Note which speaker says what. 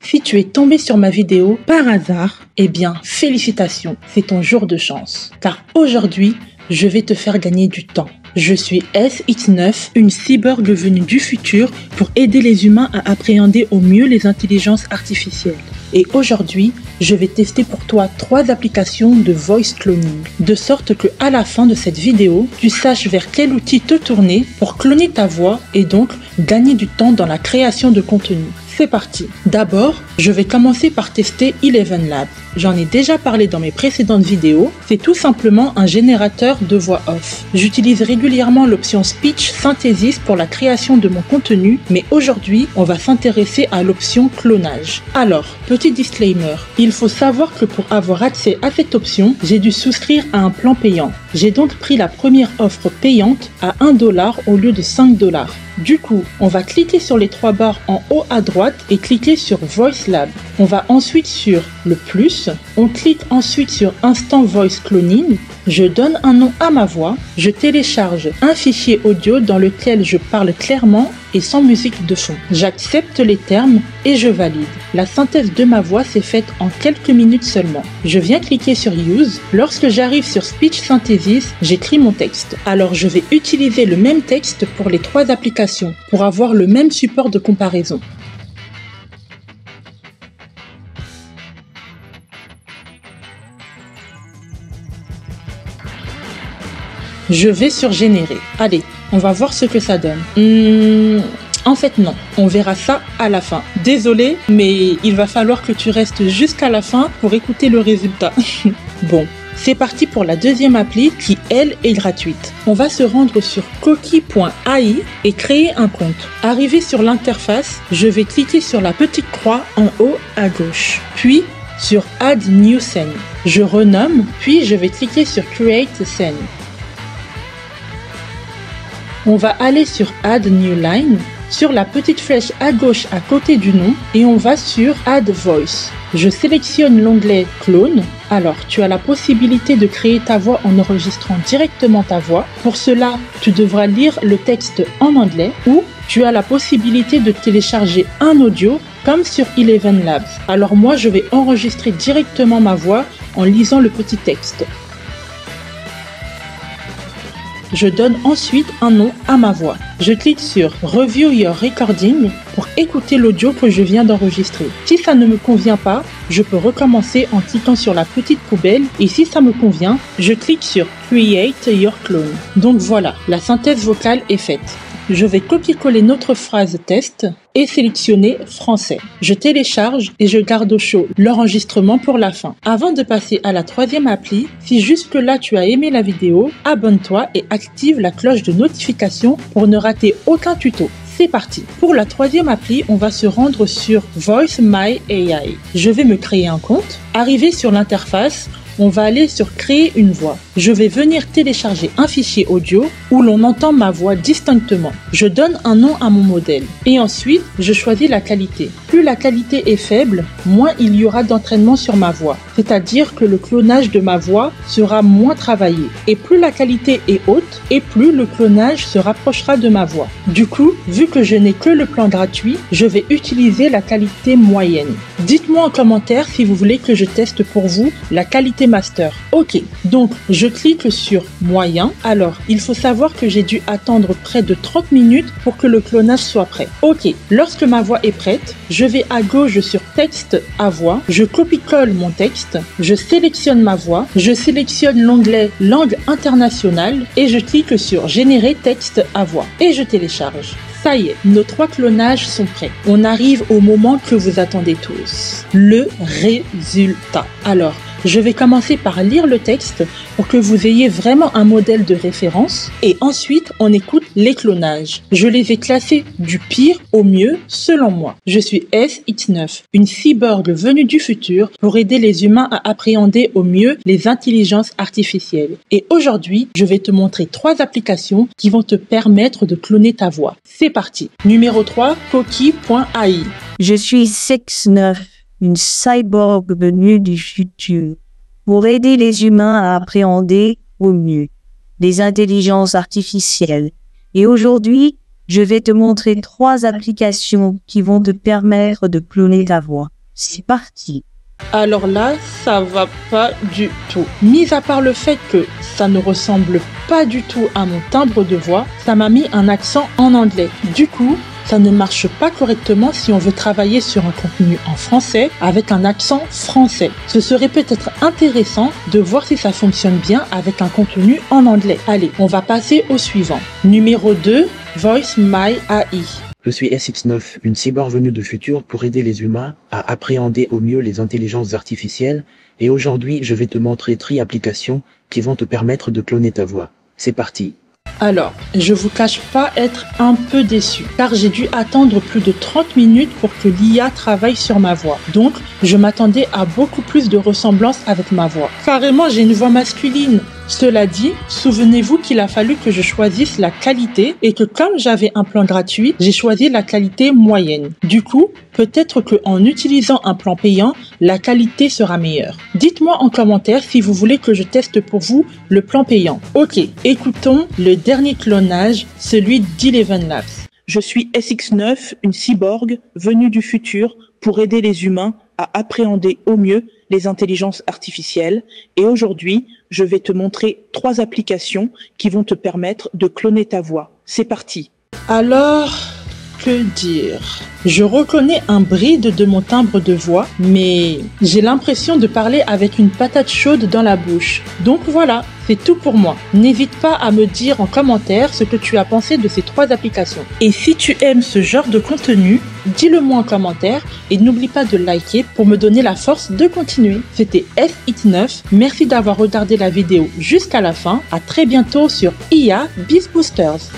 Speaker 1: Si tu es tombé sur ma vidéo par hasard, eh bien félicitations, c'est ton jour de chance. Car aujourd'hui, je vais te faire gagner du temps. Je suis SX9, une cyborg venue du futur pour aider les humains à appréhender au mieux les intelligences artificielles. Et aujourd'hui, je vais tester pour toi 3 applications de voice cloning, de sorte que à la fin de cette vidéo, tu saches vers quel outil te tourner pour cloner ta voix et donc gagner du temps dans la création de contenu. C'est parti. D'abord, je vais commencer par tester Eleven Labs. J'en ai déjà parlé dans mes précédentes vidéos. C'est tout simplement un générateur de voix off. J'utilise régulièrement l'option Speech Synthesis pour la création de mon contenu, mais aujourd'hui, on va s'intéresser à l'option clonage. Alors, petit disclaimer, il faut savoir que pour avoir accès à cette option, j'ai dû souscrire à un plan payant. J'ai donc pris la première offre payante à 1 $ au lieu de 5 $. Du coup, on va cliquer sur les 3 barres en haut à droite et cliquer sur Voice Lab. On va ensuite sur le plus, on clique ensuite sur Instant Voice Cloning, je donne un nom à ma voix, je télécharge un fichier audio dans lequel je parle clairement et sans musique de fond. J'accepte les termes et je valide. La synthèse de ma voix s'est faite en quelques minutes seulement. Je viens cliquer sur Use. Lorsque j'arrive sur Speech Synthesis, j'écris mon texte. Alors je vais utiliser le même texte pour les 3 applications pour avoir le même support de comparaison. Je vais sur Générer. Allez, on va voir ce que ça donne. En fait non, on verra ça à la fin. Désolé, mais il va falloir que tu restes jusqu'à la fin pour écouter le résultat. Bon, c'est parti pour la deuxième appli qui, elle, est gratuite. On va se rendre sur Coki.ai et créer un compte. Arrivé sur l'interface, je vais cliquer sur la petite croix en haut à gauche. Puis, sur Add New Scene. Je renomme, puis je vais cliquer sur Create Scene. On va aller sur Add New Line, sur la petite flèche à gauche à côté du nom et on va sur Add Voice. Je sélectionne l'onglet Clone. Alors, tu as la possibilité de créer ta voix en enregistrant directement ta voix. Pour cela, tu devras lire le texte en anglais ou tu as la possibilité de télécharger un audio comme sur Eleven Labs. Alors moi, je vais enregistrer directement ma voix en lisant le petit texte. Je donne ensuite un nom à ma voix. Je clique sur Review Your Recording pour écouter l'audio que je viens d'enregistrer. Si ça ne me convient pas, je peux recommencer en cliquant sur la petite poubelle et si ça me convient, je clique sur Create Your Clone. Donc voilà, la synthèse vocale est faite. Je vais copier-coller notre phrase test et sélectionner français. Je télécharge et je garde au chaud l'enregistrement pour la fin. Avant de passer à la 3e appli, si jusque-là tu as aimé la vidéo, abonne-toi et active la cloche de notification pour ne rater aucun tuto. C'est parti. Pour la 3e appli, on va se rendre sur Voice My AI. Je vais me créer un compte. Arrivé sur l'interface, on va aller sur Créer une voix. Je vais venir télécharger un fichier audio où l'on entend ma voix distinctement. Je donne un nom à mon modèle et ensuite je choisis la qualité. Plus la qualité est faible, moins il y aura d'entraînement sur ma voix. C'est-à-dire que le clonage de ma voix sera moins travaillé. Et plus la qualité est haute, et plus le clonage se rapprochera de ma voix. Du coup, vu que je n'ai que le plan gratuit, je vais utiliser la qualité moyenne. Dites-moi en commentaire si vous voulez que je teste pour vous la qualité master. Ok, donc je clique sur moyen. Alors, il faut savoir que j'ai dû attendre près de 30 minutes pour que le clonage soit prêt. Ok, lorsque ma voix est prête, je vais à gauche sur texte à voix, je copie-colle mon texte, je sélectionne ma voix, je sélectionne l'onglet langue internationale et je clique sur générer texte à voix et je télécharge. Ça y est, nos 3 clonages sont prêts. On arrive au moment que vous attendez tous. Le résultat. Alors, je vais commencer par lire le texte pour que vous ayez vraiment un modèle de référence et ensuite on écoute les clonages. Je les ai classés du pire au mieux selon moi. Je suis SX9, une cyborg venue du futur pour aider les humains à appréhender au mieux les intelligences artificielles. Et aujourd'hui, je vais te montrer 3 applications qui vont te permettre de cloner ta voix. C'est parti. Numéro 3, Coki.ai.
Speaker 2: Je suis SX9, une cyborg venue du futur, pour aider les humains à appréhender au mieux les intelligences artificielles. Et aujourd'hui, je vais te montrer 3 applications qui vont te permettre de cloner ta voix. C'est parti.
Speaker 1: Alors là, ça va pas du tout. Mis à part le fait que ça ne ressemble pas du tout à mon timbre de voix, ça m'a mis un accent en anglais. Du coup, ça ne marche pas correctement si on veut travailler sur un contenu en français avec un accent français. Ce serait peut-être intéressant de voir si ça fonctionne bien avec un contenu en anglais. Allez, on va passer au suivant. Numéro 2, Voice My AI.
Speaker 3: Je suis SX9, une cyborg venue du futur pour aider les humains à appréhender au mieux les intelligences artificielles, et aujourd'hui je vais te montrer 3 applications qui vont te permettre de cloner ta voix. C'est parti.
Speaker 1: Alors, je vous cache pas être un peu déçu, car j'ai dû attendre plus de 30 minutes pour que l'IA travaille sur ma voix. Donc, je m'attendais à beaucoup plus de ressemblance avec ma voix. Carrément, j'ai une voix masculine. Cela dit, souvenez-vous qu'il a fallu que je choisisse la qualité et que comme j'avais un plan gratuit, j'ai choisi la qualité moyenne. Du coup, peut-être qu'en utilisant un plan payant, la qualité sera meilleure. Dites-moi en commentaire si vous voulez que je teste pour vous le plan payant. Ok, écoutons le dernier clonage, celui d'Eleven Labs. Je suis SX9, une cyborg venue du futur pour aider les humains à appréhender au mieux les intelligences artificielles. Et aujourd'hui, je vais te montrer 3 applications qui vont te permettre de cloner ta voix. C'est parti. Alors, que dire? Je reconnais un bride de mon timbre de voix, mais j'ai l'impression de parler avec une patate chaude dans la bouche. Donc voilà, c'est tout pour moi. N'hésite pas à me dire en commentaire ce que tu as pensé de ces 3 applications. Et si tu aimes ce genre de contenu, dis-le moi en commentaire et n'oublie pas de liker pour me donner la force de continuer. C'était SX9, merci d'avoir regardé la vidéo jusqu'à la fin. À très bientôt sur IA Biz Boosters.